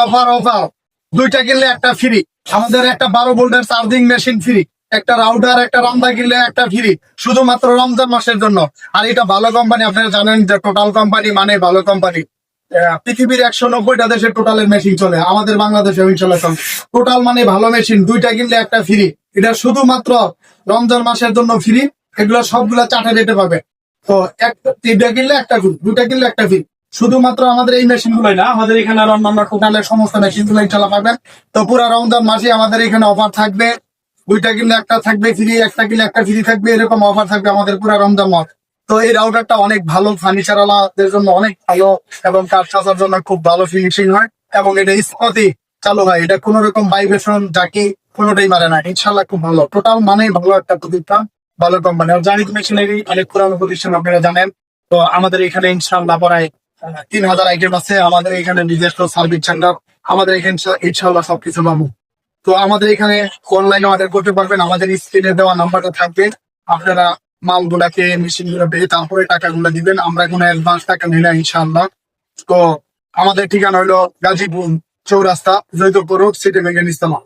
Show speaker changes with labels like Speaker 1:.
Speaker 1: Offer offer, দুইটা কিনলে একটা ফ্রি। আমাদের একটা 12 ভোল্টের চার্জিং মেশিন ফ্রি, একটা রাউটার, একটা রামদা কিনলে একটা ফ্রি, শুধুমাত্র রমজান মাসের জন্য। আর এটা ভালো কোম্পানি, আপনারা জানেন যে টোটাল কোম্পানি মানে ভালো কোম্পানি। পৃথিবীর 190টা দেশে টোটালের মেশিন চলে, আমাদের বাংলাদেশে ইনশাল্লাহ চলে। টোটাল মানে ভালো মেশিন, দুইটা কিনলে একটা ফ্রি। এটা শুধুমাত্র রমজান মাসের জন্য ফ্রি। এগুলো সবগুলা চার্টে রেটে পাবে। তো তিনটা কিনলে একটা ফ্রি, দুইটা কিনলে একটা ফ্রি। শুধুমাত্র আমাদের এই মেশিন গুলোই না, আমাদের এখানে আরো অন্যান্য টোটালের সমস্ত মেশিন গুলো ইনশাল্লাহ পাবেন। তো পুরো রমজান মাসে আমাদের এখানে অফার থাকবে, দুইটা কিনলে একটা থাকবে ফ্রি, একটা কিনলে একটা ফ্রি থাকবে, এরকম অফার থাকবে আমাদের পুরো রমজান মাস। তো এই রাউটারটা অনেক ভালো, ফার্নিচার ওয়ালাদের জন্য অনেক ভালো, এবং কাজ সাজার জন্য খুব ভালো ফিনিশিং হয়। এবং এটা স্পতি চালু হয়, এটা কোন রকম ভাইব্রেশন জাকি কোনোটাই মারে না। ইনশাল্লাহ খুব ভালো, টোটাল মানে ভালো একটা প্রতিষ্ঠান, ভালো কোম্পানি। আর জানিত মেশিনারি অনেক পুরানো প্রতিষ্ঠান, আপনারা জানেন। তো আমাদের এখানে ইনশাল্লাহ প্রায় 3000 আইটেম আছে। আমাদের এখানে নিজস্ব সার্ভিস সেন্টার, আমাদের এখানে ইনশাল্লাহ সবকিছু পাবো। তো আমাদের এখানে অনলাইনে অর্ডার করতে পারবেন, আমাদের স্ক্রিনে দেওয়া নাম্বারটা থাকবে। আপনারা মালগুলাকে, মেশিন গুলো পেয়ে তারপরে টাকাগুলো দিবেন, আমরা কোনো অ্যাডভান্স টাকা নিই না ইনশাআল্লাহ। তো আমাদের ঠিকানা হলো গাজীপুর চৌরাস্তা, জৈতপুর রোড, সিটি মেগান ইস্তামা।